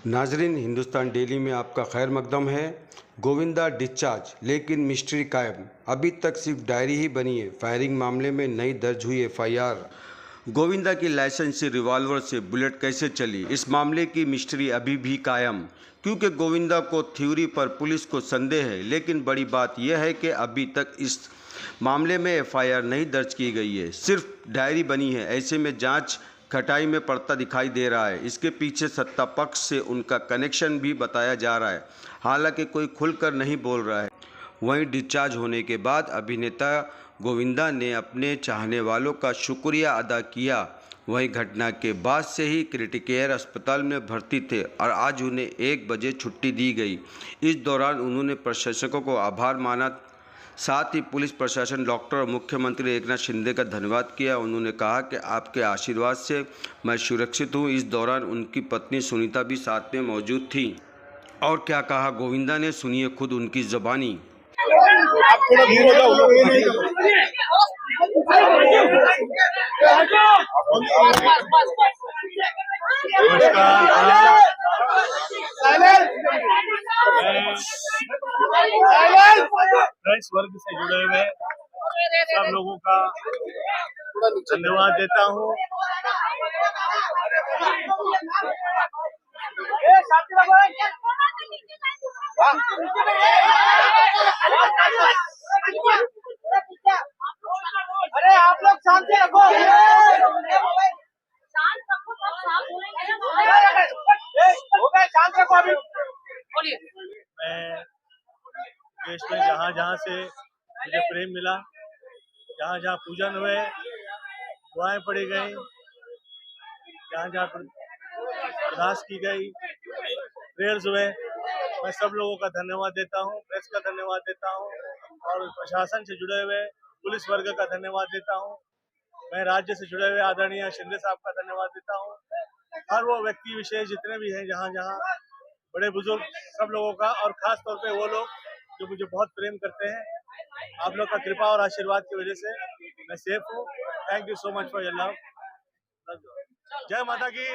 नाजरीन, हिंदुस्तान डेली में आपका खैर मकदम है। गोविंदा डिस्चार्ज लेकिन मिस्ट्री कायम। अभी तक सिर्फ डायरी ही बनी है। फायरिंग मामले में नई दर्ज हुई एफआईआर। गोविंदा की लाइसेंस से रिवॉल्वर से बुलेट कैसे चली, इस मामले की मिस्ट्री अभी भी कायम। क्योंकि गोविंदा को थ्योरी पर पुलिस को संदेह है, लेकिन बड़ी बात यह है कि अभी तक इस मामले में एफआईआर नहीं दर्ज की गई है, सिर्फ डायरी बनी है। ऐसे में जांच खटाई में पड़ता दिखाई दे रहा है। इसके पीछे सत्ता पक्ष से उनका कनेक्शन भी बताया जा रहा है, हालांकि कोई खुलकर नहीं बोल रहा है। वहीं डिस्चार्ज होने के बाद अभिनेता गोविंदा ने अपने चाहने वालों का शुक्रिया अदा किया। वहीं घटना के बाद से ही क्रिटिकेयर अस्पताल में भर्ती थे और आज उन्हें 1 बजे छुट्टी दी गई। इस दौरान उन्होंने प्रशासकों को आभार माना, साथ ही पुलिस प्रशासन, डॉक्टर और मुख्यमंत्री एकनाथ शिंदे का धन्यवाद किया। उन्होंने कहा कि आपके आशीर्वाद से मैं सुरक्षित हूं। इस दौरान उनकी पत्नी सुनीता भी साथ में मौजूद थी। और क्या कहा गोविंदा ने, सुनिए खुद उनकी ज़बानी। प्रेस वर्ग से जुड़े हुए सब लोगों का धन्यवाद देता हूँ। अरे आप लोग शांति रखो। शांत रखो अभी। मैं देश में जहाँ जहाँ से मुझे प्रेम मिला, जहाँ जहाँ पूजन हुए, दुआएं पड़ी गई, जहाँ जहाँ अरदास की गई, प्रेयर्स हुए, मैं सब लोगों का धन्यवाद देता हूँ। प्रेस का धन्यवाद देता हूँ और प्रशासन से जुड़े हुए पुलिस वर्ग का धन्यवाद देता हूँ। मैं राज्य से जुड़े हुए आदरणीय शिंदे साहब का धन्यवाद देता हूँ। हर वो व्यक्ति विशेष जितने भी हैं, जहाँ जहाँ बड़े बुजुर्ग, सब लोगों का, और खास तौर पे वो लोग जो मुझे बहुत प्रेम करते हैं। आप लोग का कृपा और आशीर्वाद की वजह से मैं सेफ हूँ। Thank you so much for your love. जय माता की।